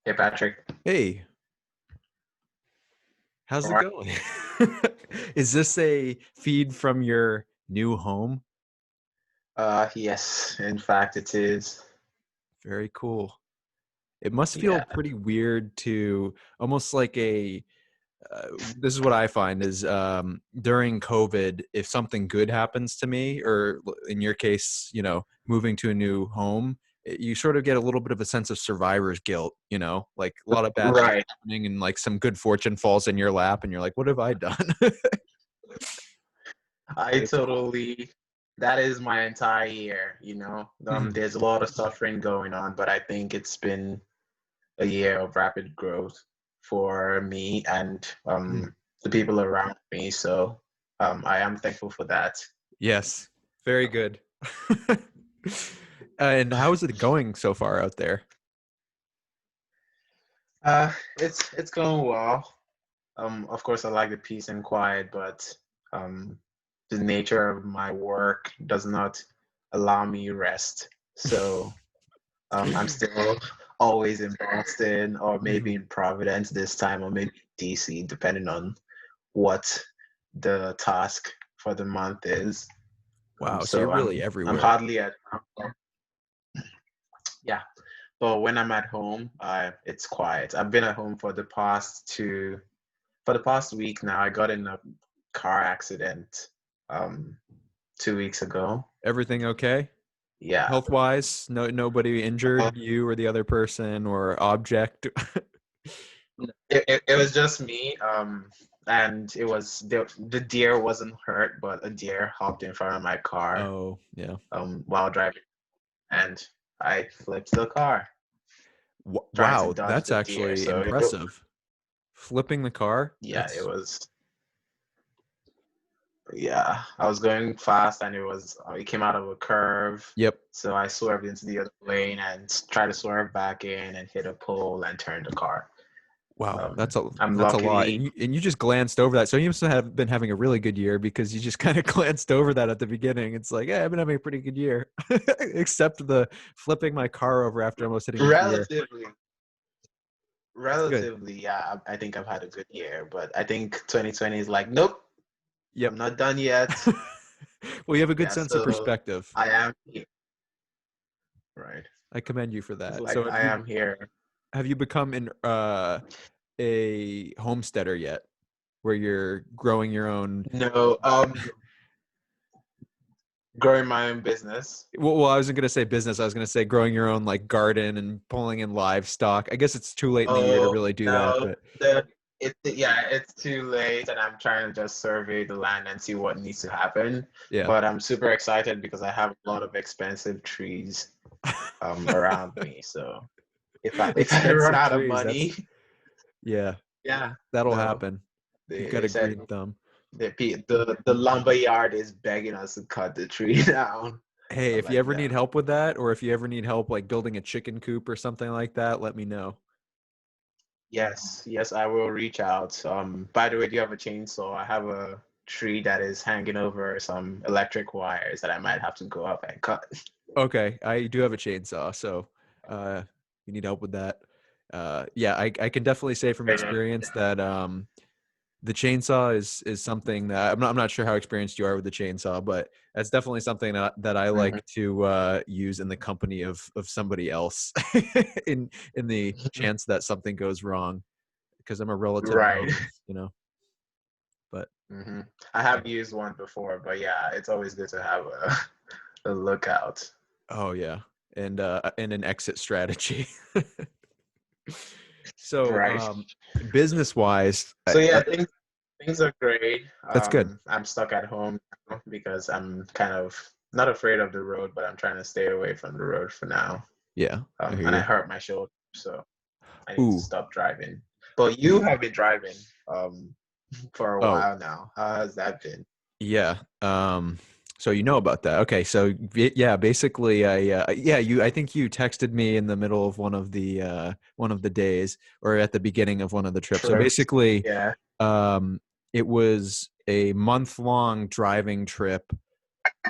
Hey Patrick. Hey, how's All it right. going? Is this a feed from your new home? Yes, in fact it is. Very cool. It must feel Yeah. pretty weird to almost like this is what I find is during COVID, if something good happens to me, or in your case, moving to a new home, you sort of get a little bit of a sense of survivor's guilt, like a lot of bad things Right. happening and like some good fortune falls in your lap and you're like, what have I done? I It's cool. totally that is my entire year, you know. Mhm. There's a lot of suffering going on, but I think it's been a year of rapid growth for me and Mm. the people around me. So I am thankful for that. Yes, very good. And how is it going so far out there? It's going well. Of course, I like the peace and quiet, but um, the nature of my work does not allow me rest. So I'm still always in Boston or maybe Mhm. in Providence this time, or maybe DC, depending on what the task for the month is. Wow, so you're So really I'm everywhere. hardly at yeah. But when I'm at home, it's quiet. I've been at home for the past week now. I got in a car accident um 2 weeks ago. Everything okay? Yeah. Health-wise, nobody Uh, injured you or the other person or object. it was just me. And it was the deer wasn't hurt, but a deer hopped in front of my car Oh, yeah. while driving, and I flipped the car trying to Wow, dodge that's the deer. actually So impressive. Flipping the car? yeah, it That's was yeah. I was going fast, and it came out of a curve. yep. So I swerved into the other lane and tried to swerve back in and hit a pole and turned the car. Wow, I'm that's a lot. luckily And you just glanced over that. So you must have been having a really good year because you just kind of glanced over that at the beginning. It's like, yeah, I've been having a pretty good year. Except the flipping my car over after almost hitting a deer. relatively, That's good. yeah, I think I've had a good year, but I think 2020 is like, nope, I'm Yep. not done yet. Well, you have a good Yeah, sense of so perspective. I am here, right? I commend you for It's that. like So I am here. have you become a homesteader yet, where you're growing your own? No, growing my own business. Well, I wasn't gonna say business. I was gonna say growing your own like garden and pulling in livestock. I guess it's too late in the year to Oh really do that, no, but it's too late, and I'm trying to just survey the land and see what needs to happen. yeah. But I'm super excited because I have a lot of expensive trees around me. So if I run Expensive out of trees. money, Yeah, yeah, that'll no, happen. You've got they a said green thumb. the lumber yard is begging us to cut the tree down. Hey, I'm if you like, ever need no. help with that, or if you ever need help like building a chicken coop or something like that, let me know. Yes, yes, I will reach out. By the way, do you have a chainsaw? I have a tree that is hanging over some electric wires that I might have to go up and cut. Okay, I do have a chainsaw, so you need help with that. Yeah, I can definitely say from Yeah. experience that the chainsaw is something that I'm not sure how experienced you are with the chainsaw, but that's definitely something that I Mhm. like to use in the company of somebody else in the chance that something goes wrong because I'm a relative Right. novice. But hmm I have used one before, but yeah, it's always good to have a lookout. oh yeah, and an exit strategy. So Right. business wise, So yeah, things are great. that's good. I'm stuck at home now because I'm kind of not afraid of the road, but I'm trying to stay away from the road for now. Yeah, I hear And I you. hurt my shoulder, so I need to Ooh, stop driving. But you have been driving for a oh while now. How has that been? yeah. So you know about that. Okay, so yeah, basically yeah, I think you texted me in the middle of one of the days or at the beginning of one of the trips. So Trips? basically Yeah. um it was a month-long driving trip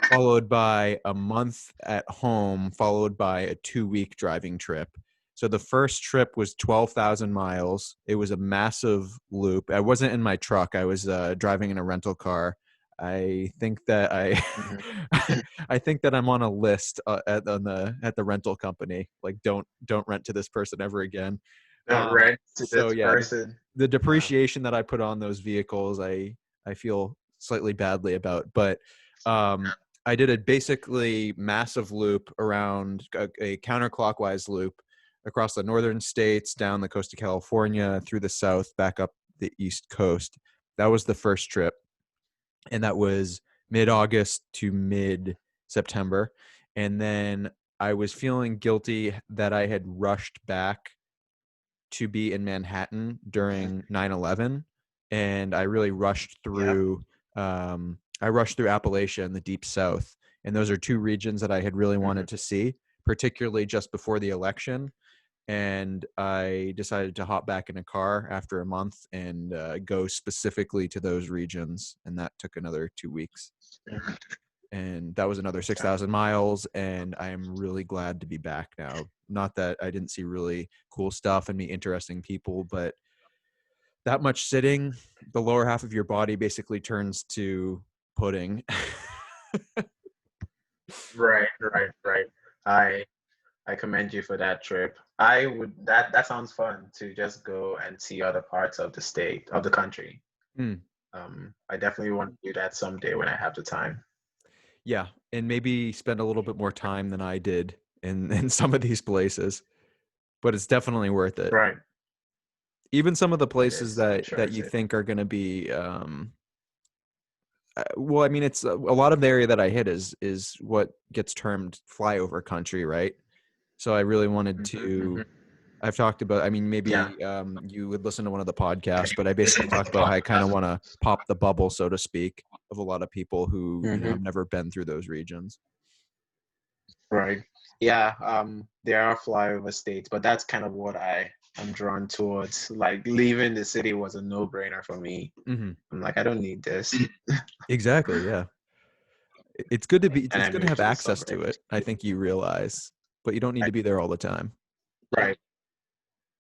followed by a month at home followed by a 2-week driving trip. So the first trip was 12,000 miles. It was a massive loop. I wasn't in my truck. I was driving in a rental car. I think that Mhm. I think that I'm on a list at the rental company. Like, don't rent to this person ever again. Don't rent to So this yeah, person. the Wow. depreciation that I put on those vehicles, I feel slightly badly about. But I did a basically massive loop around a counterclockwise loop across the northern states, down the coast of California, through the south, back up the east coast. That was the first trip, and that was mid-August to mid-September. And then I was feeling guilty that I had rushed back to be in Manhattan Mhm. during 9/11, and I really Yep. I rushed through Appalachia and the Deep South, and those are two regions that I had really Mhm. wanted to see, particularly just before the election. And I decided to hop back in a car after a month and go specifically to those regions, and that took another 2 weeks. Mhm. And that was another Yeah. 6,000 miles, and I am really glad to be back now. Not that I didn't see really cool stuff and meet interesting people, but that much sitting, the lower half of your body basically turns to pudding. Right, right, right. I I commend you for that trip. I would that sounds fun to just go and see other parts of the state of the country. Mm, I definitely want to do that someday when I have the time. yeah, and maybe spend a little bit more time than I did in some of these places, but it's definitely worth it. Right. Even some of the It places is. I'm sure that it you is. think are going to be well, I mean, it's a lot of the area that I hit is what gets termed flyover country, right? So I really wanted Hmm. to. Hmm. I've talked about. I mean, Yeah. maybe you would listen to one of the podcasts, but I basically talk about how I kind of want to pop the bubble, so to speak, of a lot of people who Hmm. have never been through those regions. Right. Yeah. There are flyover states, but that's kind of what I am drawn towards. Like leaving the city was a no-brainer for me. Hmm. I'm like, I don't need this. Exactly. Yeah. It's good to be. And It's I good to moved have to the access to suburbs. it. I think you realize, but you don't need to be there all the time. Right.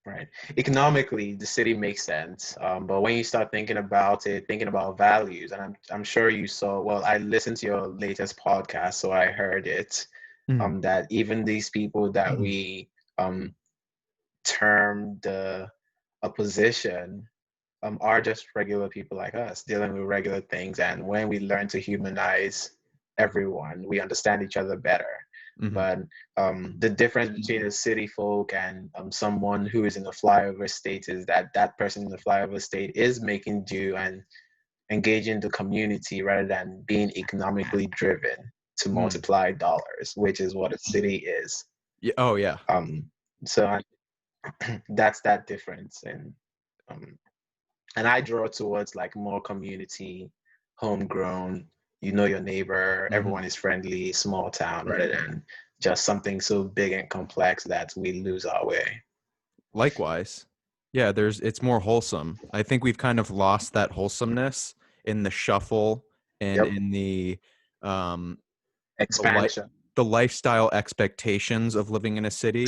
Right. Economically, the city makes sense. But when you start thinking about it, thinking about values, and I'm sure you saw, well, I listened to your latest podcast, so I heard it, Mhm. that even these people that we um term the opposition are just regular people like us dealing with regular things. And when we learn to humanize everyone, we understand each other better. Mhm. But the difference between a city folk and someone who is in a flyover state is that that person in the flyover state is making do and engaging the community rather than being economically driven to Mm. multiply dollars, which is what a city is. Yeah. Oh, yeah. Um, so that's that difference. Um, and I draw towards like more community, homegrown, you know your neighbor, Mhm. everyone is friendly, small town, rather than just something so big and complex that we lose our way. Likewise. Yeah, it's more wholesome. I think we've kind of lost that wholesomeness in the shuffle and Yep. in um the li- Expansion. the lifestyle expectations of living in a city.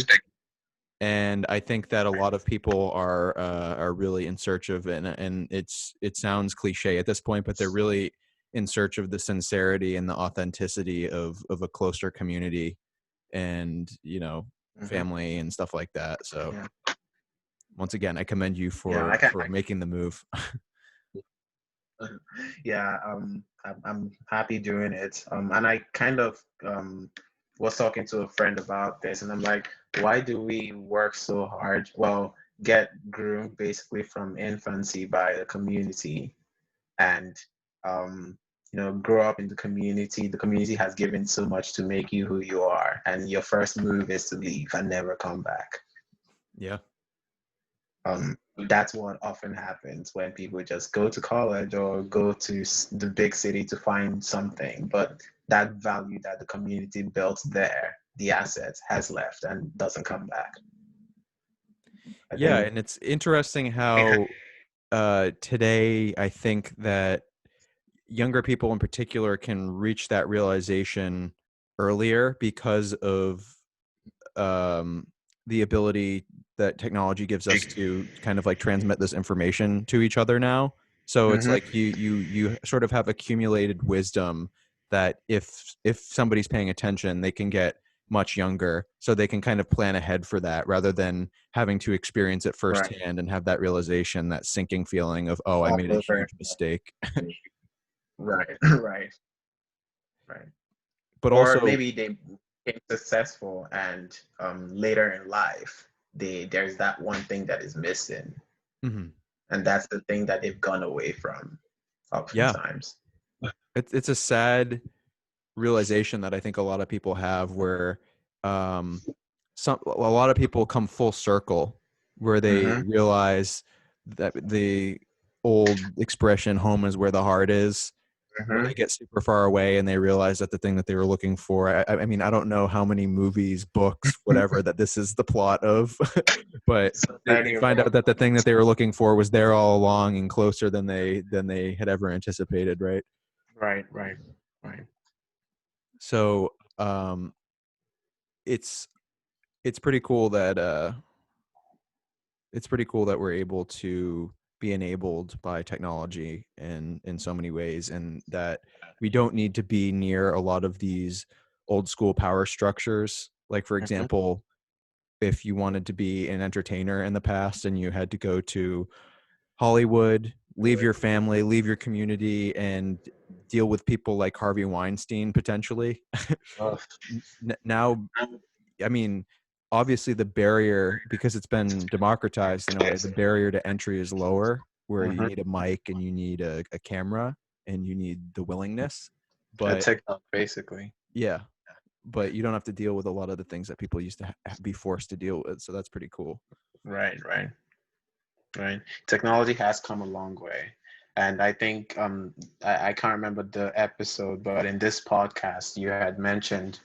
And I think that a lot of people are really in search of, and it sounds cliche at this point, but they're really in search of the sincerity and the authenticity of a closer community and, Hmm. family and stuff like that. So Yeah. once again, I commend you Yeah. for making the move. Yeah. I'm happy doing it. And I kind of was talking to a friend about this, and I'm like, why do we work so hard? Well, get groomed basically from infancy by the community and grow up in the community. The community has given so much to make you who you are, and your first move is to leave and never come back. Yeah. That's what often happens when people just go to college or go to the big city to find something, but that value that the community built there, the assets, has left and doesn't come back. I Yeah, think. and it's interesting how today I think that younger people in particular can reach that realization earlier because of um the ability that technology gives us to kind of like transmit this information to each other now. So it's Mm-hmm. like you sort of have accumulated wisdom that if somebody's paying attention, they can get much younger, so they can kind of plan ahead for that rather than having to experience it Right. firsthand and have that realization, that sinking feeling of, oh, I All made a over. huge mistake. Right. Right. Right. But Or also, maybe they became successful and later in life there's that one thing that is missing, mhm, and that's the thing that they've gone away from yeah, oftentimes. it's a sad realization that I think a lot of people have, where um, a lot of people come full circle, where they Mm-hmm. realize that the old expression "home is where the heart is," where Mm-hmm. they get super far away and they realize that the thing that they were looking for. I mean, I don't know how many movies, books, whatever that this is the plot of, but So they many of find them. out that the thing that they were looking for was there all along and closer than they had ever anticipated, right? Right. Right. Right. So it's it's pretty cool that we're able to be enabled by technology in so many ways, and that we don't need to be near a lot of these old school power structures. Like, for Mm-hmm. example, if you wanted to be an entertainer in the past and you had to go to Hollywood, leave your family, leave your community, and deal with people like Harvey Weinstein potentially. Oh, Now, I mean, obviously the barrier, because it's been democratized in a way, the barrier to entry is lower, where you mm-hmm. need a mic and you need a camera and you need the willingness. A But TikTok, basically. yeah, but you don't have to deal with a lot of the things that people used to be forced to deal with. So that's pretty cool. Right. Right. Right. Technology has come a long way. And I think I can't remember the episode, but in this podcast you had mentioned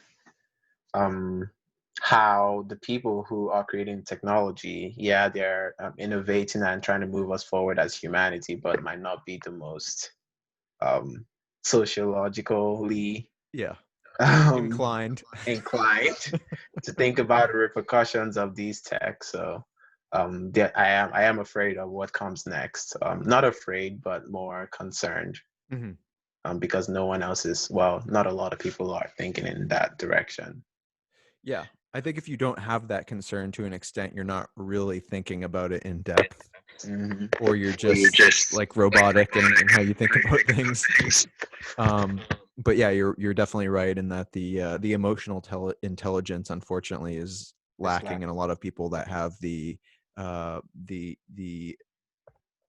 um, how the people who are creating technology, yeah, they're innovating and trying to move us forward as humanity, but might not be the most um, sociologically Yeah. um, Inclined. inclined to think about the repercussions of these tech. So I am afraid of what comes next. Not afraid, but more concerned, Hmm. because no one else is, well, not a lot of people are thinking in that direction. Yeah. I think if you don't have that concern to an extent, you're not really thinking about it in depth, Hmm. or you're Or you're just just like robotic in how you think about things. things. But yeah, you're definitely right in that the emotional intelligence, unfortunately, is It's lacking like in a lot of people that have the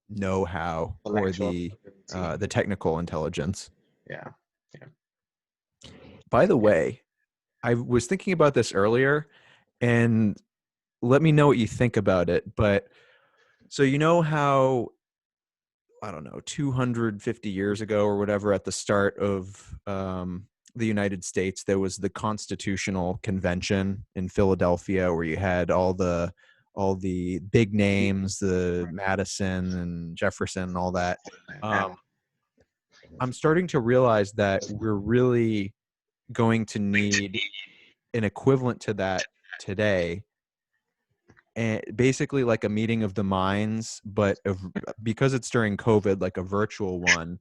know-how or intellectual ability. the technical intelligence. Yeah. Yeah. By the way, I was thinking about this earlier, and let me know what you think about it. But so you know how, I don't know, 250 years ago or whatever, at the start of the United States, there was the Constitutional Convention in Philadelphia, where you had all the big names, the Madison and Jefferson and all that. Yeah. Um, I'm starting to realize that we're really going to need an equivalent to that today, and basically like a meeting of the minds, but because it's during COVID, like a virtual one.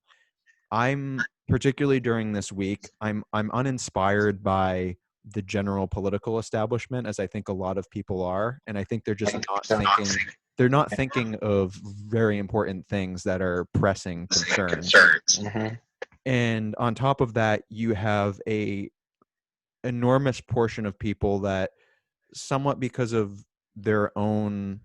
I'm particularly during this week, I'm uninspired by the general political establishment, as I think a lot of people are, and I think they're not thinking of very important things that are pressing concerns. Concerns. Hmm. And on top of that, you have a enormous portion of people that, somewhat because of their own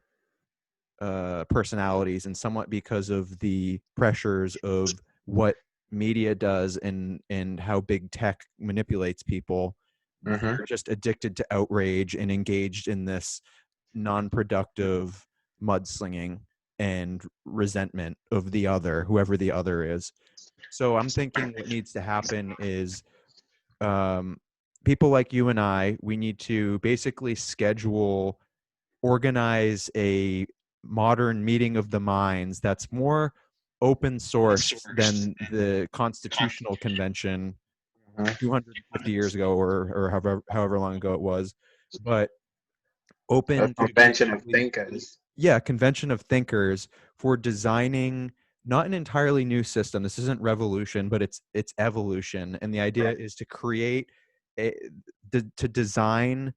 personalities and somewhat because of the pressures of what media does and how big tech manipulates people, Hmm. they're just addicted to outrage and engaged in this non-productive mudslinging and resentment of the other, whoever the other is. So I'm thinking what needs to happen is, um, people like you and we need to basically organize a modern meeting of the minds that's more open sourced than the Constitutional Convention Hmm. 250 years ago, or however long ago it was. But A open to convention of basically, thinkers. yeah, convention of thinkers for designing not an entirely new system. This isn't revolution, but it's evolution. And the idea Right. is to create a, to design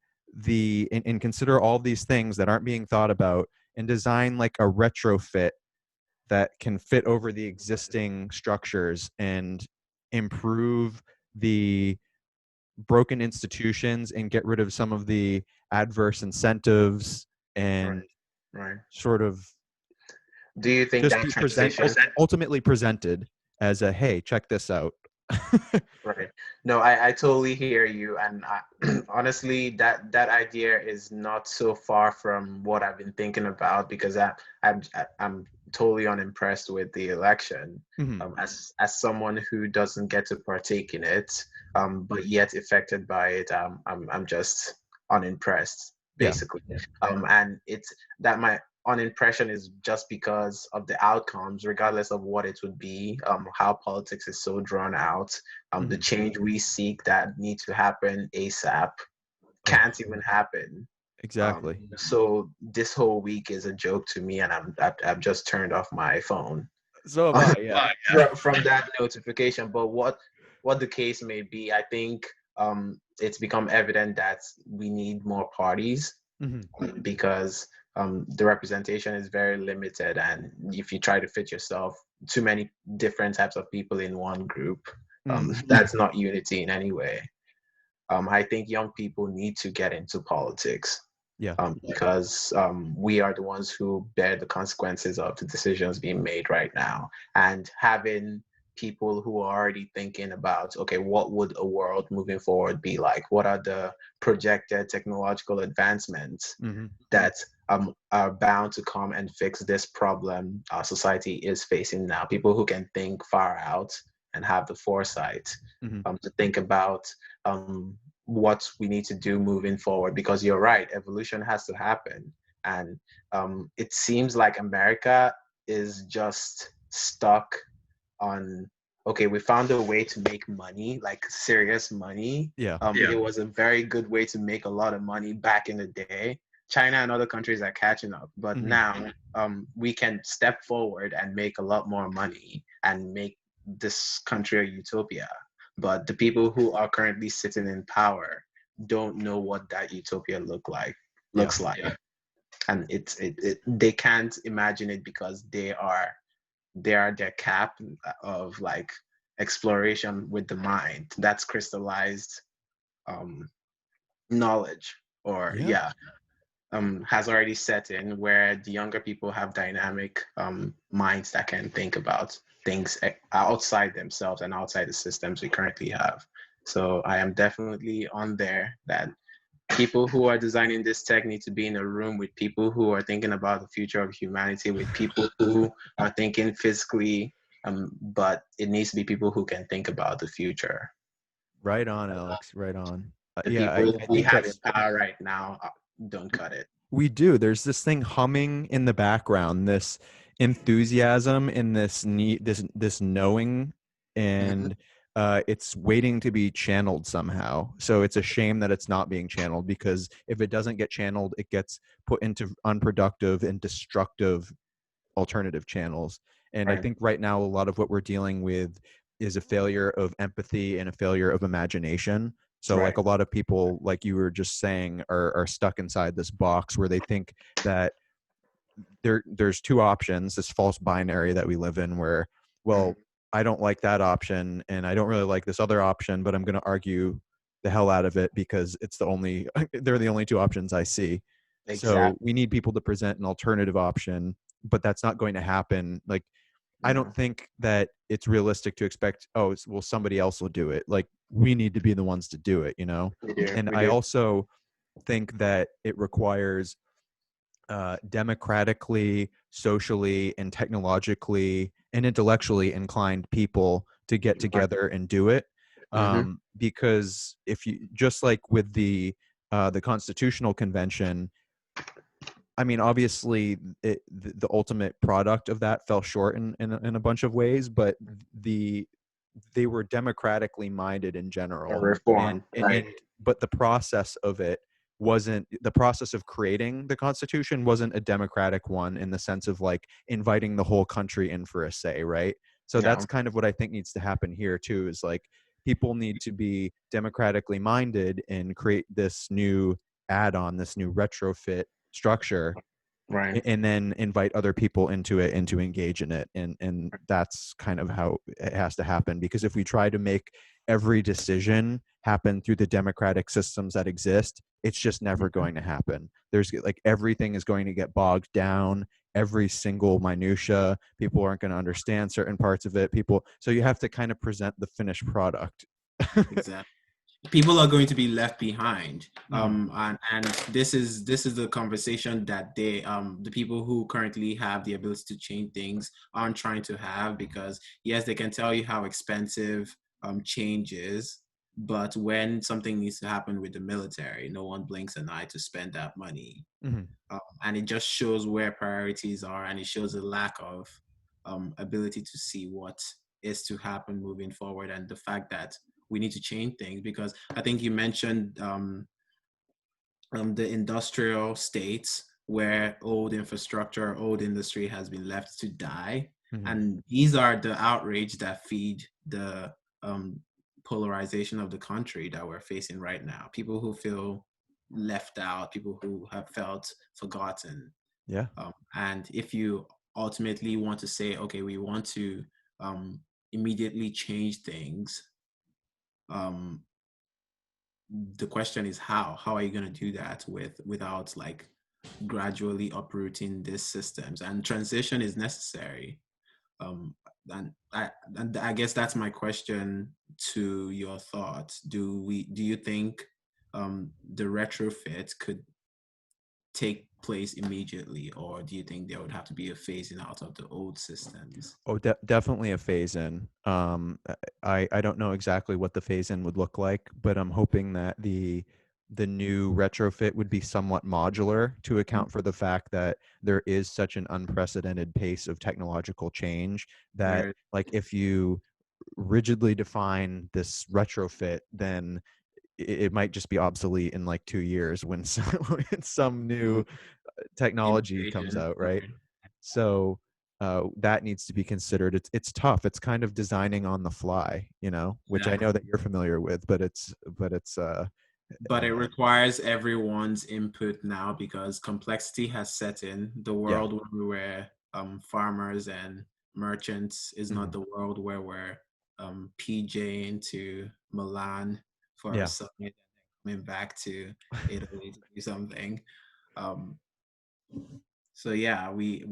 and consider all these things that aren't being thought about, and design like a retrofit that can fit over the existing structures and improve the broken institutions and get rid of some of the adverse incentives, and Right. Right. sort of Do you think just that be transition? ultimately presented as a, hey, check this out. Right. No, I totally hear you, and honestly, that idea is not so far from what I've been thinking about because I'm totally unimpressed with the election. Mhm. As someone who doesn't get to partake in it, but yet affected by it, I'm just unimpressed, Yeah. basically. And it's that my unimpression is just because of the outcomes, regardless of what it would be, how politics is so drawn out, the Mhm. change we seek that need to happen ASAP Oh, can't even happen. exactly. So this whole week is a joke to me, and I've just turned off my phone So have I. Yeah. from that notification. But what the case may be, I think it's become evident that we need more parties Mhm. because the representation is very limited, and if you try to fit yourself too many different types of people in one group, Mhm. that's not unity in any way. I think young people need to get into politics Yeah. because we are the ones who bear the consequences of the decisions being made right now. And having people who are already thinking about, okay, what would a world moving forward be like? What are the projected technological advancements Mhm. that are bound to come and fix this problem our society is facing now? People who can think far out and have the foresight Mhm. to think about what we need to do moving forward. Because you're right, evolution has to happen. And it seems like America is just stuck on, okay, we found a way to make money, like serious money. Yeah. It was a very good way to make a lot of money back in the day. China and other countries are catching up, but Mhm. now we can step forward and make a lot more money and make this country a utopia. But the people who are currently sitting in power don't know what that utopia Yeah. looks like, and they can't imagine it because they are their cap of like exploration with the mind that's crystallized um, knowledge, or Yeah. yeah, has already set in, where the younger people have dynamic minds that can think about things outside themselves and outside the systems we currently have. So I am definitely on there that people who are designing this tech need to be in a room with people who are thinking about the future of humanity, with people who are thinking physically, but it needs to be people who can think about the future. Right on, Alex. Right on. The Yeah, people I we think have in that's, power right now don't cut it. we do. There's this thing humming in the background, this enthusiasm and this need, this knowing, Mhm. and it's waiting to be channeled somehow. So it's a shame that it's not being channeled, because if it doesn't get channeled, it gets put into unproductive and destructive alternative channels. And I Right. think right now a lot of what we're dealing with is a failure of empathy and a failure of imagination. So like Right. a lot of people, like you were just saying, are stuck inside this box where they think that there's two options, this false binary that we live in, where, Mhm. well, I don't like that option and I don't really like this other option, but I'm going to argue the hell out of it because it's the only they're the only two options I see. So Exactly. we need people to present an alternative option, but that's not going to happen. Like, I don't No. think that it's realistic to expect, oh, well, somebody else will do it. Like, we need to be the ones to do it, you know? We do. And We I do. also think that it requires democratically, socially, and technologically and intellectually inclined people to get Right. together and do it. Mm-hmm. Because if you, just like with the Constitutional Convention, I mean, obviously, the ultimate product of that fell short in a bunch of ways, but the they were democratically minded in A general, and, reform. and Right. and but the process of it wasn't the process of creating the Constitution wasn't a democratic one in the sense of like inviting the whole country in for a say, right? So Yeah. that's kind of what I think needs to happen here too, is like people need to be democratically minded and create this new add-on, this new retrofit structure, Right. and then invite other people into it and to engage in it, and that's kind of how it has to happen. Because if we try to make every decision happen through the democratic systems that exist, it's just never Mhm. going to happen. There's like everything is going to get bogged down, every single minutia. People aren't going to understand certain parts of it. So you have to kind of present the finished product. Exactly. People are going to be left behind, Mhm. and this is the conversation that the people who currently have the ability to change things aren't trying to have, because yes, they can tell you how expensive change is, but when something needs to happen with the military, no one blinks an eye to spend that money. Mhm. And it just shows where priorities are, and it shows a lack of ability to see what is to happen moving forward, and the fact that we need to change things. Because I think you mentioned the industrial states where old infrastructure, old industry has been left to die. Mhm. And these are the outrage that feed the um, polarization of the country that we're facing right now. People who feel left out, people who have felt forgotten. Yeah. And if you ultimately want to say, okay, we want to um, immediately change things, um, the question is how are you going to do that without like gradually uprooting these systems? And transition is necessary. um and I guess that's my question to your thoughts. Do you think the retrofit could take place immediately, or do you think there would have to be a phasing out of the old systems? Oh, definitely a phase in. I don't know exactly what the phase in would look like, but I'm hoping that the new retrofit would be somewhat modular to Mm. account for the fact that there is such an unprecedented pace of technological change that, Right. like, if you rigidly define this retrofit, then it might just be obsolete in like 2 years when when some new technology comes Innovation. out, right? Right. So that needs to be considered. It's tough. It's kind of designing on the fly, which I Exactly. know that you're familiar with, but it's But it requires everyone's input now, because complexity has set in. The yeah. world where we were farmers and merchants is not Mhm. the world where we're PJing to Milan for a Yeah. summit and then coming back to Italy to do something. Um, so yeah, we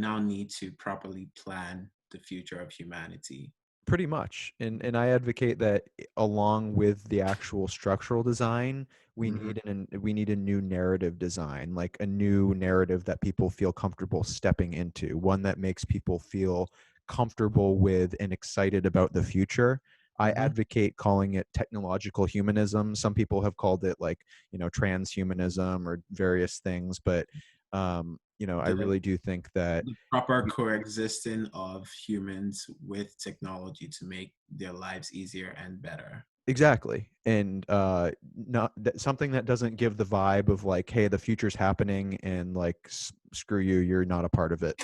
now need to properly plan the future of humanity. Pretty much. And I advocate that along with the actual structural design, Mhm. we need a new narrative design, like a new narrative that people feel comfortable stepping into, one that makes people feel comfortable with and excited about the future. I Mhm. advocate calling it technological humanism. Some people have called it like, transhumanism or various things, but I The really do think that the proper coexisting of humans with technology to make their lives easier and better. exactly. And not something that doesn't give the vibe of like, hey, the future's happening and like screw you, you're not a part of it.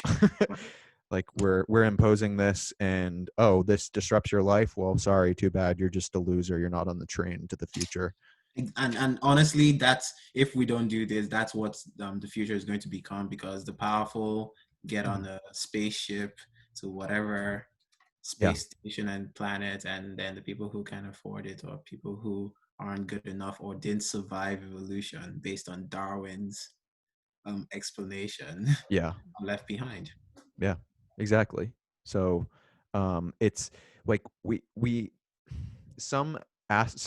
Like we're imposing this, and oh, this disrupts your life. Well, sorry, too bad. You're just a loser. You're not on the train to the future. And honestly, that's, if we don't do this, that's what the future is going to become, because the powerful get on Mhm. a spaceship to whatever Yeah. space station and planet, and then the people who can afford it, or people who aren't good enough or didn't survive evolution based on Darwin's explanation, Yeah. are left behind. Yeah, exactly. So it's like we some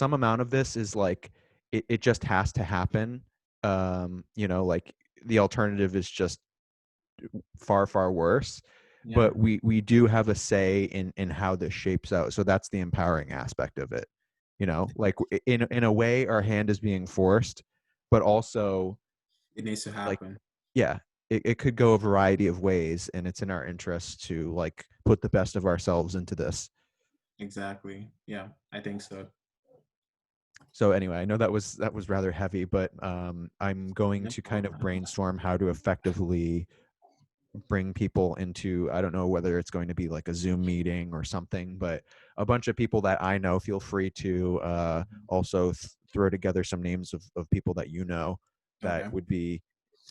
amount of this is like it just has to happen. Like the alternative is just far, far worse. Yeah. But we do have a say in how this shapes out. So that's the empowering aspect of it. Like in a way our hand is being forced, but also It needs to like, happen. yeah, it could go a variety of ways, and it's in our interest to like put the best of ourselves into this. Exactly. Yeah, I think so. So anyway, I know that was rather heavy, but I'm going No to kind of problem. brainstorm how to effectively bring people into, I don't know whether it's going to be like a Zoom meeting or something, but a bunch of people that I know. Feel free to also throw together some names of people that you know that Okay. would be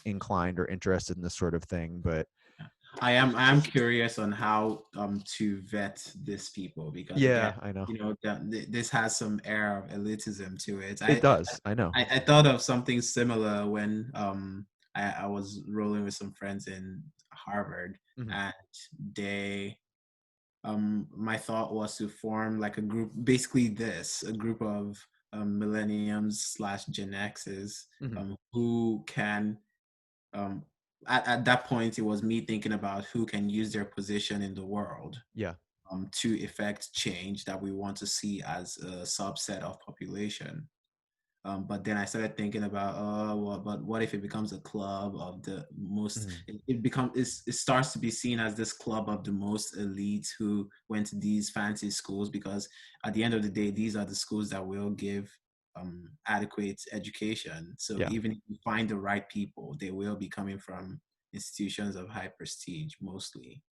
inclined or interested in this sort of thing. But I am curious on how to vet these people, because again, yeah, I know this has some air of elitism to it. it does. I know. I thought of something similar when I was rolling with some friends in Harvard, Mhm. and they my thought was to form like a group, basically a group of millenniums slash Gen X's Mhm. who can um, at that point it was me thinking about who can use their position in the world Yeah. to effect change that we want to see as a subset of population. But then I started thinking about, oh, well, but what if it becomes a club of the most? Mhm. It starts to be seen as this club of the most elites who went to these fancy schools, because at the end of the day, these are the schools that will give adequate education. So Yeah. even if you find the right people, they will be coming from institutions of high prestige mostly.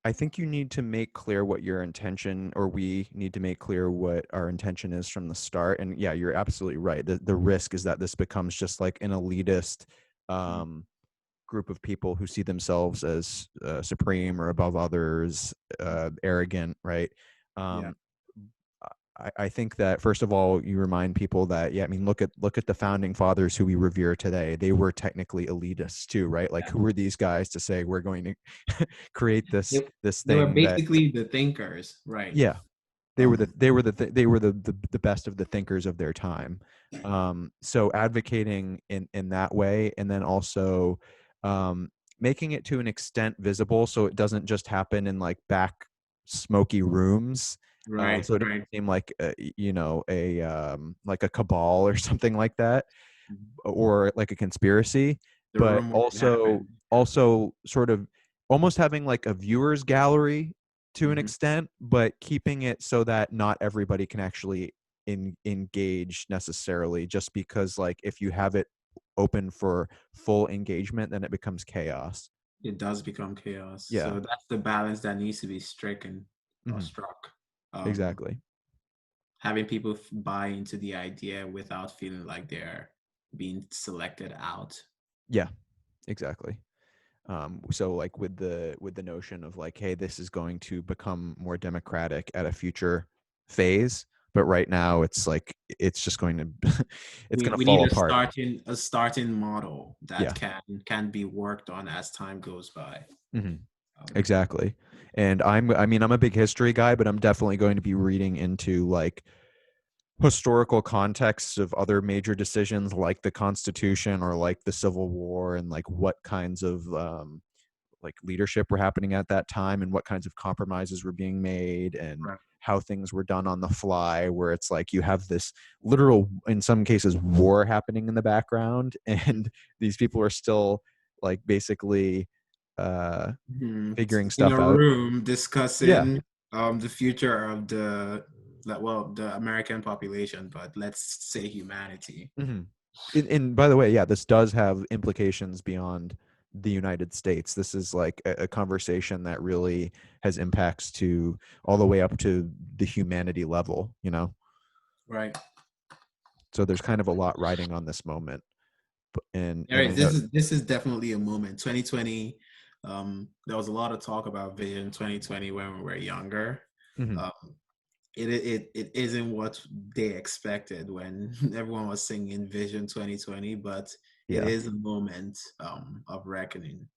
I think you need to make clear what your intention, or we need to make clear what our intention is from the start. And yeah, you're absolutely right. The risk is that this becomes just like an elitist Mm. um, group of people who see themselves as supreme or above others, arrogant, right? Yeah, Um, I think that first of all, you remind people that, yeah, I mean, look at the founding fathers who we revere today. They were technically elitists too, right? Like, who are these guys to say we're going to create they, this they were thing that, basically the thinkers, right? yeah, Um, they were the best of the thinkers of their time. So advocating in that way, and then also um, making it to an extent visible, so it doesn't just happen in like back smoky rooms. right, So it doesn't right. seem like a like a cabal or something like that, Mhm. or like a conspiracy, The but room where it also happened. Yeah. sort of almost having like a viewers gallery to an Hmm. extent, but keeping it so that not everybody can actually engage necessarily, just because like if you have it open for full engagement, then it becomes chaos. It does become chaos. Yeah. So that's the balance that needs to be stricken or Hmm. struck. Um, Exactly. Having people buy into the idea without feeling like they're being selected out. Yeah, exactly. So like with the notion of like, hey, this is going to become more democratic at a future phase, but right now it's like it's just going to it's going to We need fall apart. a starting model that Yeah. can be worked on as time goes by. Hmm. Um, Exactly. And I mean, I'm a big history guy, but I'm definitely going to be reading into like historical contexts of other major decisions like the Constitution or like the Civil War, and like what kinds of like leadership were happening at that time, and what kinds of compromises were being made, and right. how things were done on the fly, where it's like you have this literal, in some cases, war happening in the background, and these people are still like basically uh Mhm. figuring In a stuff out. room Yeah. discussing the future of the American population, but let's say humanity. Hmm. And by the way, yeah, this does have implications beyond the United States. This is like a conversation that really has impacts to all the way up to the humanity level, you know? Right. So there's kind of a lot riding on this moment. All And right. I know. This is definitely a moment. 2020. There was a lot of talk about Vision 2020 when we were younger. Mhm. Um, it isn't what they expected when everyone was singing Vision 2020, but it Yeah. is a moment of reckoning.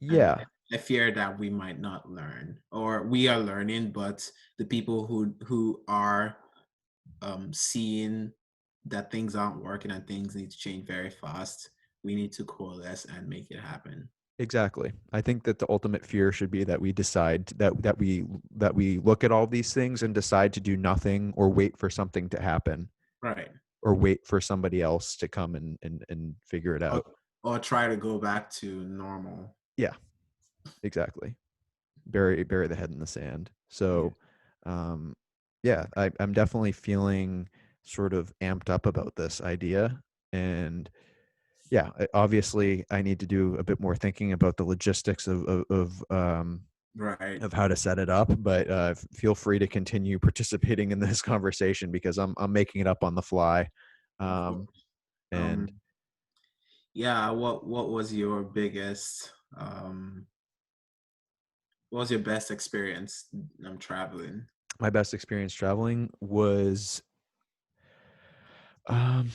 And Yeah. I fear that we might not learn, or we are learning, but the people who are seeing that things aren't working and things need to change very fast, we need to coalesce and make it happen. Exactly. I think that the ultimate fear should be that we decide that we look at all these things and decide to do nothing, or wait for something to happen, Right. or wait for somebody else to come and figure it Or, out. or try to go back to normal. Yeah, exactly. Bury the head in the sand. Yeah. So, um, yeah, I'm definitely feeling sort of amped up about this idea. And yeah, obviously I need to do a bit more thinking about the logistics Right. of how to set it up, but feel free to continue participating in this conversation because I'm making it up on the fly. Of course. And Yeah, what was your what was your best experience traveling? my best experience traveling was, um,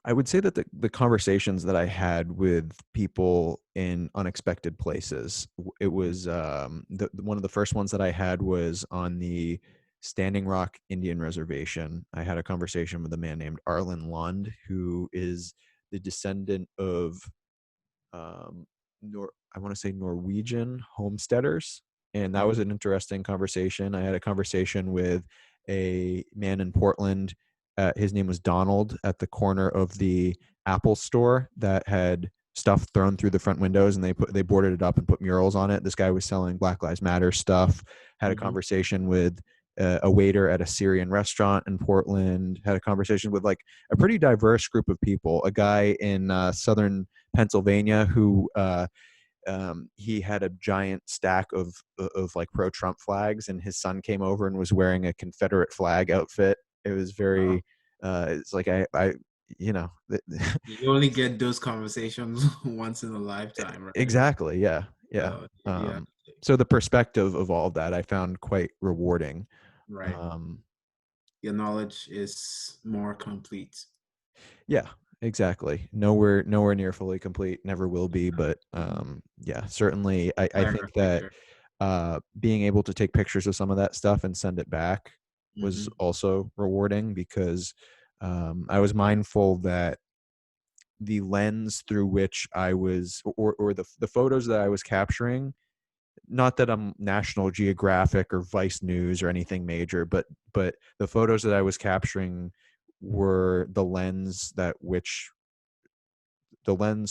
I would say that the conversations that I had with people in unexpected places, it was one of the first ones that I had was on the Standing Rock Indian Reservation. I had a conversation with a man named Arlen Lund, who is the descendant of um, I want to say Norwegian homesteaders. And that was Mhm. an interesting conversation. I had a conversation with a man in Portland. His name was Donald, at the corner of the Apple store that had stuff thrown through the front windows, and they boarded it up and put murals on it. This guy was selling Black Lives Matter stuff. Had a Mhm. conversation with a waiter at a Syrian restaurant in Portland. Had a conversation with like a pretty diverse group of people. A guy in southern Pennsylvania who he had a giant stack of like pro Trump flags, and his son came over and was wearing a Confederate flag outfit. It was Wow. very it's like I you know You only get those conversations once in a lifetime, right? exactly, yeah, yeah. So yeah, So the perspective of all of that I found quite rewarding. right. um Your knowledge is more complete. Yeah, exactly. Nowhere near fully complete, never will be, but Mhm. yeah, certainly I Clearer think that picture. being able to take pictures of some of that stuff and send it back was Hmm. also rewarding because I was mindful that the lens through which I was, or the photos that I was capturing, not that I'm National Geographic or Vice News or anything major, but the photos that I was capturing were the lens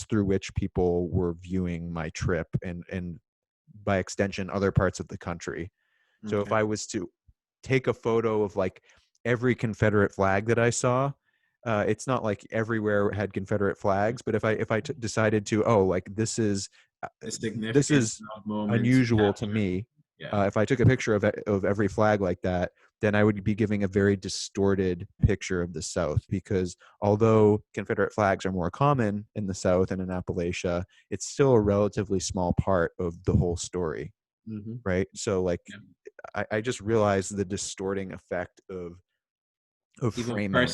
through which people were viewing my trip, and by extension other parts of the country. So if Okay. I was to take a photo of like every Confederate flag that I saw, it's not like everywhere had Confederate flags, but if I decided to, oh, like The this significance is of moment to unusual to capture. me. Yeah. If I took a picture of every flag like that, then I would be giving a very distorted picture of the South, because although Confederate flags are more common in the South and in Appalachia, it's still a relatively small part of the whole story, Hmm. right? So like Yeah. I just realized the distorting effect of Even framing,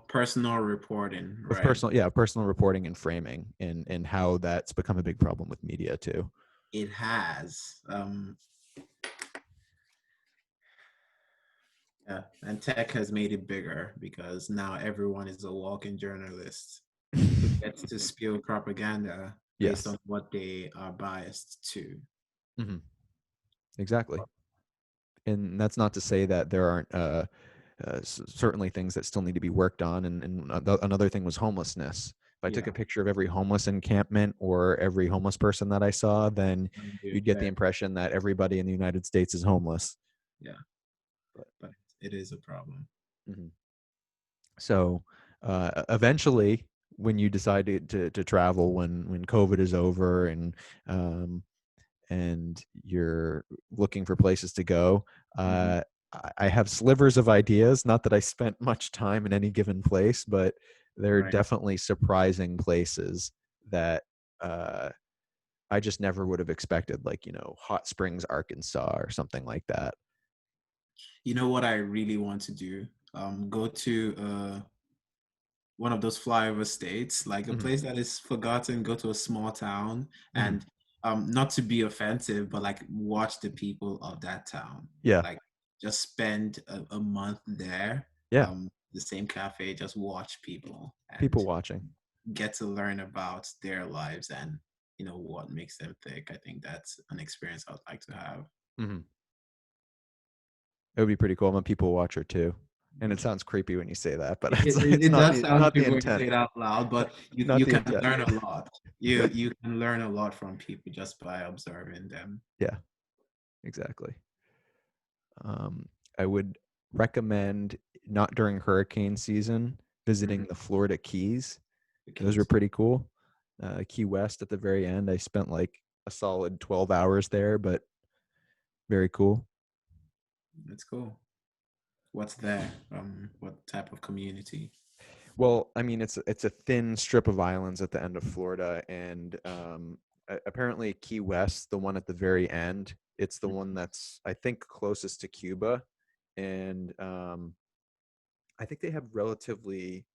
personal reporting, of right? personal reporting and framing, and how that's become a big problem with media too. It has. Yeah, and tech has made it bigger because now everyone is a walking journalist who gets to spew propaganda based Yes. on what they are biased to. Hmm. Exactly. And that's not to say that there aren't certainly things that still need to be worked on. And another thing was homelessness. If I took Yeah, a picture of every homeless encampment or every homeless person that I saw, then do you'd get the better. impression that everybody in the United States is homeless. Yeah, But, but it is a problem. mhm. So eventually, when you decide to travel, when COVID is over, um, and you're looking for places to go, Hmm. I have slivers of ideas. Not that I spent much time in any given place, but there are Right. definitely surprising places that uh, I just never would have expected, like, Hot Springs, Arkansas, or something like that. You know what I really want to do? Go to one of those flyover states, like a Hmm. place that is forgotten, go to a small town Hmm. and not to be offensive, but like watch the people of that town. Yeah, Like just spend a month there, yeah, the same cafe, just watch people and people watching. get to learn about their lives and what makes them tick. I think that's an experience I'd like to have. Hmm. It would be pretty cool. I'm a people watcher too, and it sounds creepy when you say that, but it's It not does the sound not the creepy when you intent. say it out loud, but Not you the can intent. learn a lot. You can learn a lot from people just by observing them. Yeah, exactly. Um, I would recommend, not during hurricane season, visiting the Florida Keys. Those were pretty cool. Key West at the very end, I spent like a solid 12 hours there, but very cool. That's cool. What's there? What type of community? Well, I mean, it's a thin strip of islands at the end of Florida, and apparently Key West, the one at the very end, it's the one that's, I think, closest to Cuba, and I think they have relatively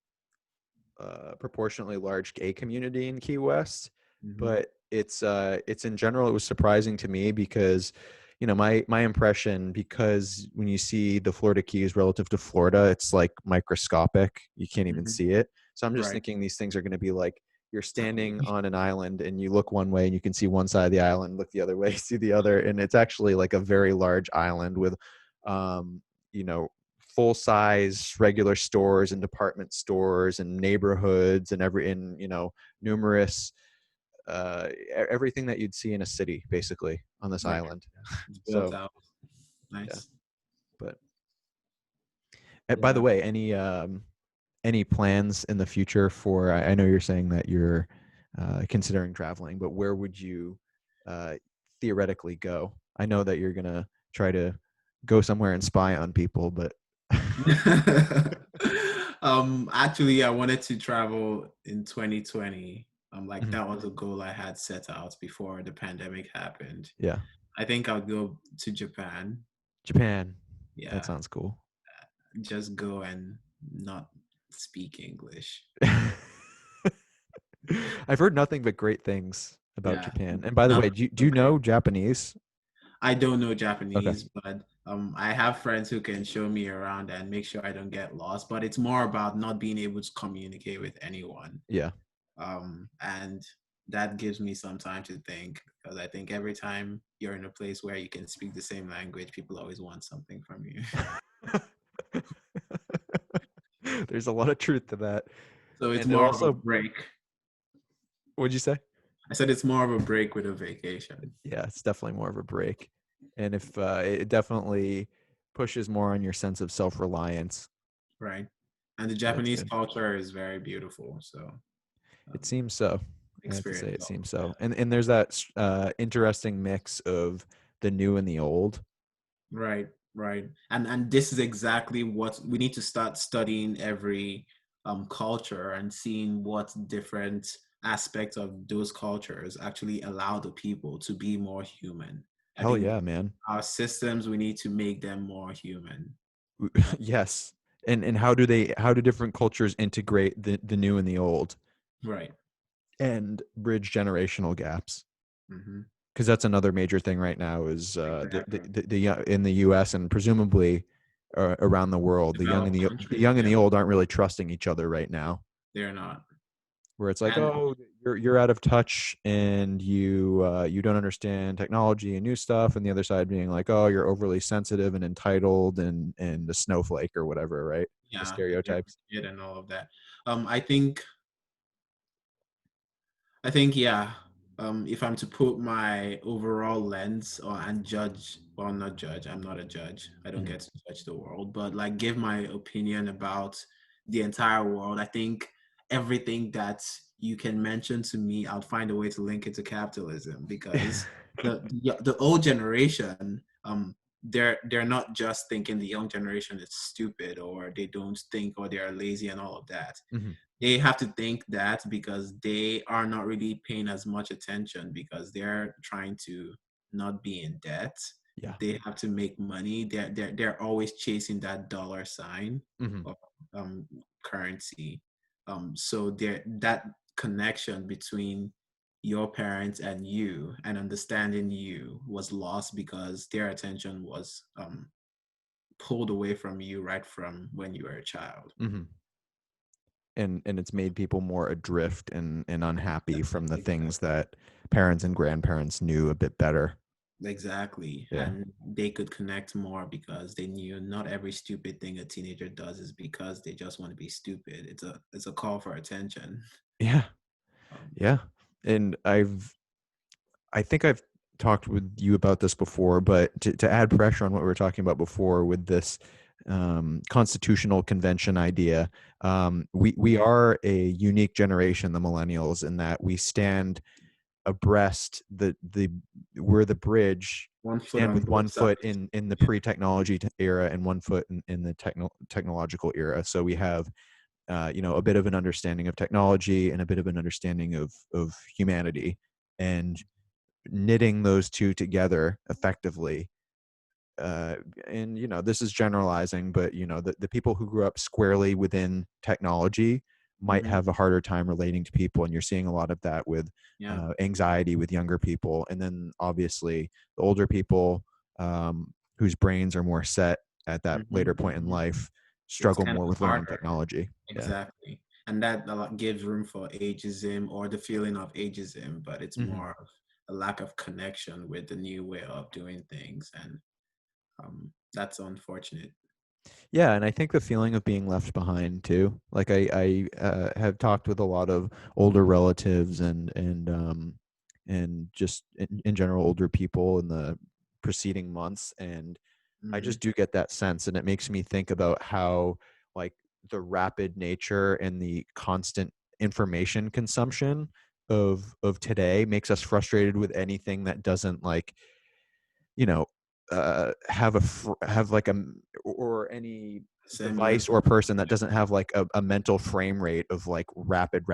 proportionately large gay community in Key West, but it's in general, it was surprising to me because, you know, my impression, because when you see the Florida Keys relative to Florida, it's like microscopic, you can't even see it. So I'm just Right. thinking these things are going to be like, you're standing Tiny. on an island and you look one way and you can see one side of the island, look the other way, see the other, and it's actually like a very large island with you know, full size regular stores and department stores and neighborhoods and you know, numerous everything that you'd see in a city basically on this Right. island. It's built So out. yeah, Nice. but by the Yeah. way, any plans in the future for, I know you're saying that you're considering traveling, but where would you uh, theoretically go? I know that you're gonna try to go somewhere and spy on people, but Actually, I wanted to travel in 2020. Like Mhm. that was a goal I had set out before the pandemic happened. Yeah, I think I'll go to Japan. Japan, that Yeah, sounds cool. just go and not speak English. I've heard nothing but great things about Yeah, Japan. And by the way, not do you okay. know Japanese? I don't know Okay. Japanese, but I have friends who can show me around and make sure I don't get lost. But it's more about not being able to communicate with anyone. Yeah. And that gives me some time to think because I think every time you're in a place where you can speak the same language, people always want something from you. There's a lot of truth to that. So it's And they're more of a also, break. what'd you say? I said it's more of a break with a vacation. Yeah, it's definitely more of a break. And if it definitely pushes more on your sense of self-reliance. Right. And the So that's Japanese good. culture is very beautiful. So It um, seems so. I have to say experience it all seems of so. that. And there's that interesting mix of the new and the old. Right, right. And this is exactly what we need to start studying every culture and seeing what different aspects of those cultures actually allow the people to be more human. I Hell think yeah, man. our systems, we need to make them more human. Yes. And how do different cultures integrate the new and the old Right. and bridge generational gaps? Hmm. Because that's another major thing right now is Exactly. in the US and presumably around the world, Developed the countries, young and yeah, the old aren't really trusting each other right now, they're not. where it's like, And oh, you're out of touch and you don't understand technology and new stuff, and the other side being like, oh, you're overly sensitive and entitled and a snowflake or whatever, right? The yeah, stereotypes. and all of that. I think yeah. If I'm to put my overall lens or and judge, well, not judge. I'm not a judge. I don't Mhm. get to judge the world, but like give my opinion about the entire world. I think everything that you can mention to me, I'll find a way to link it to capitalism because the old generation, they're not just thinking the young generation is stupid or they don't think or they are lazy and all of that. Mhm. They have to think that because they are not really paying as much attention because they're trying to not be in debt. Yeah. They have to make money. They're always chasing that dollar sign Mhm. of currency. So there that connection between your parents and you and understanding you was lost because their attention was pulled away from you right from when you were a child. Mhm. And it's made people more adrift and unhappy from the things Exactly. that parents and grandparents knew a bit better. Exactly. Yeah. And they could connect more because they knew not every stupid thing a teenager does is because they just want to be stupid. It's a call for attention. Yeah. Um, Yeah. And I think I've talked with you about this before, but to add pressure on what we were talking about before with this constitutional convention idea. We are a unique generation, the millennials, in that we stand abreast we're the bridge. One We foot stand on with both one foot sides. in the Yeah. pre-technology era and one foot in the technological era. So we have a bit of an understanding of technology and a bit of an understanding of humanity, and knitting those two together effectively. And this is generalizing, but the people who grew up squarely within technology might Mhm. have a harder time relating to people, and you're seeing a lot of that with Yeah. anxiety with younger people, and then obviously the older people, whose brains are more set at that later point in Mhm. life, It's struggle kind more of with learning harder. technology. Yeah. Exactly. And that a lot gives room for ageism or the feeling of ageism, but it's Hmm. more of a lack of connection with the new way of doing things. And that's unfortunate. Yeah, and I think the feeling of being left behind too. Like I have talked with a lot of older relatives and just in general older people in the preceding months, and I Mhm. just do get that sense, and it makes me think about how, like, the rapid nature and the constant information consumption of today makes us frustrated with anything that doesn't, like, you know have like or any device Semblance or of person that doesn't have like a mental frame rate of like rapid,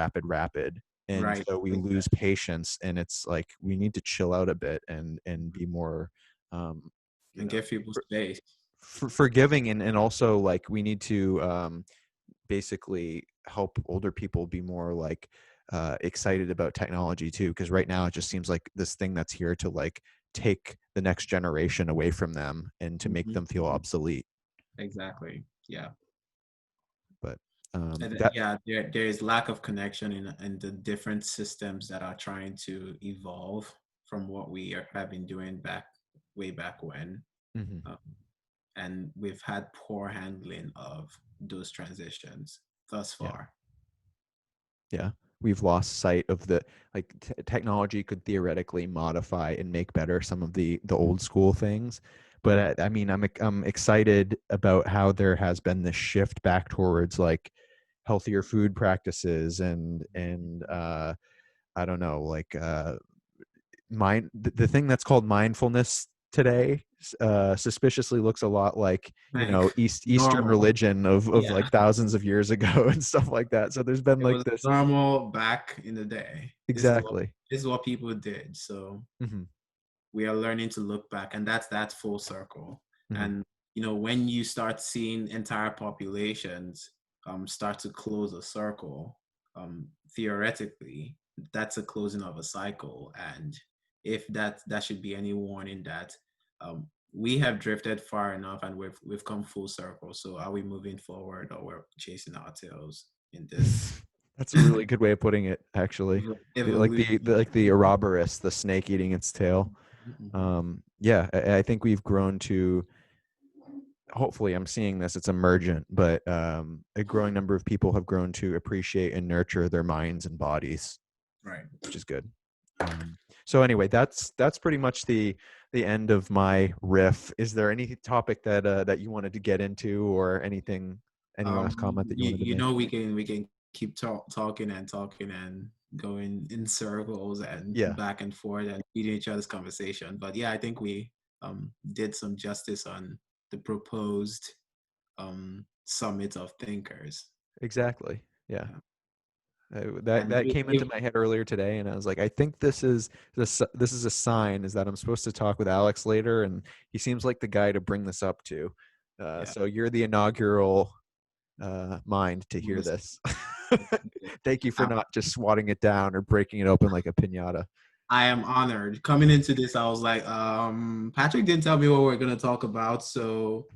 and right. so we lose Exactly. patience, and it's like we need to chill out a bit and be more um you And know give people space. forgiving, and also, like, we need to basically help older people be more, like, excited about technology too, because right now it just seems like this thing that's here to, like, take the next generation away from them and to make Mhm. them feel obsolete. Exactly. Yeah. But And that yeah, there is lack of connection in the different systems that are trying to evolve from what have been doing way back when. mhm. Um, and we've had poor handling of those transitions thus Yeah, far. yeah, we've lost sight of the, like, technology could theoretically modify and make better some of the old school things, but Mhm. I mean, I'm excited about how there has been this shift back towards, like, healthier food practices, and I don't know, like, the thing that's called mindfulness today suspiciously looks a lot like, Like Eastern normal. religion of Yeah. like thousands of years ago and stuff like that. So there's been It like was this. normal back in the day. Exactly. This is what people did. So Hmm. we are learning to look back, and that's that full circle. Hmm. And when you start seeing entire populations start to close a circle, theoretically that's a closing of a cycle. And if that should be any warning that we have drifted far enough and we've come full circle. So are we moving forward, or we're chasing our tails in this That's a really good way of putting it, actually. Like evolution? like the Ouroboros, the snake eating its tail. Mhm. Yeah, I think we've grown to, hopefully I'm seeing this, it's emergent, but a growing number of people have grown to appreciate and nurture their minds and bodies, Right. which is good. So anyway, that's pretty much the end of my riff. Is there any topic that you wanted to get into, or anything, any last comment that you wanted to make? We can keep talking and talking and going in circles and Yeah, back and forth and feeding each other's conversation. But yeah, I think we did some justice on the proposed summit of thinkers. exactly. Yeah. Yeah. And That came into my head earlier today, and I was like, I think this is a sign, is that I'm supposed to talk with Alex later, and he seems like the guy to bring this up to. yeah, So you're the inaugural mind to hear was- this. Thank you for not just swatting it down or breaking it open like a pinata. I am honored. Coming into this, I was like, Patrick didn't tell me what we're gonna talk about, so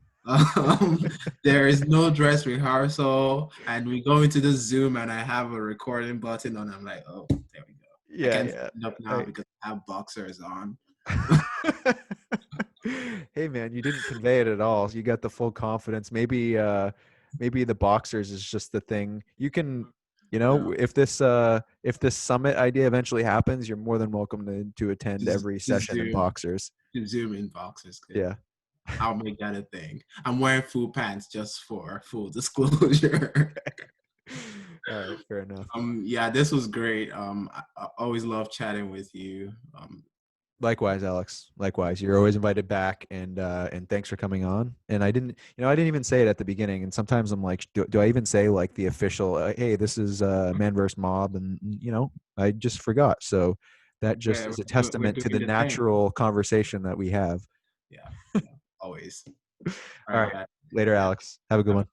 there is no dress rehearsal, and we go into the Zoom, and I have a recording button on. I'm like, oh, there we go. I Yeah, can yeah. stand up now because I have boxers on. Hey man, you didn't convey it at all. You got the full confidence. Maybe the boxers is just the thing. You can, No, if this summit idea eventually happens, you're more than welcome to attend every to session in Zoom, boxers. to Zoom in boxers. Good. Yeah. I'll make that a thing. I'm wearing full pants just for full disclosure. All right, fair enough. Yeah, this was great. I always love chatting with you. Likewise, Alex. Likewise, you're always invited back, and thanks for coming on. And I didn't even say it at the beginning. And sometimes I'm like, do I even say like the official? Hey, this is Man vs. Mob, and I just forgot. So that just is a We're testament to the doing the thing. natural conversation that we have. Yeah, always. All right, later, Alex. Have a good one.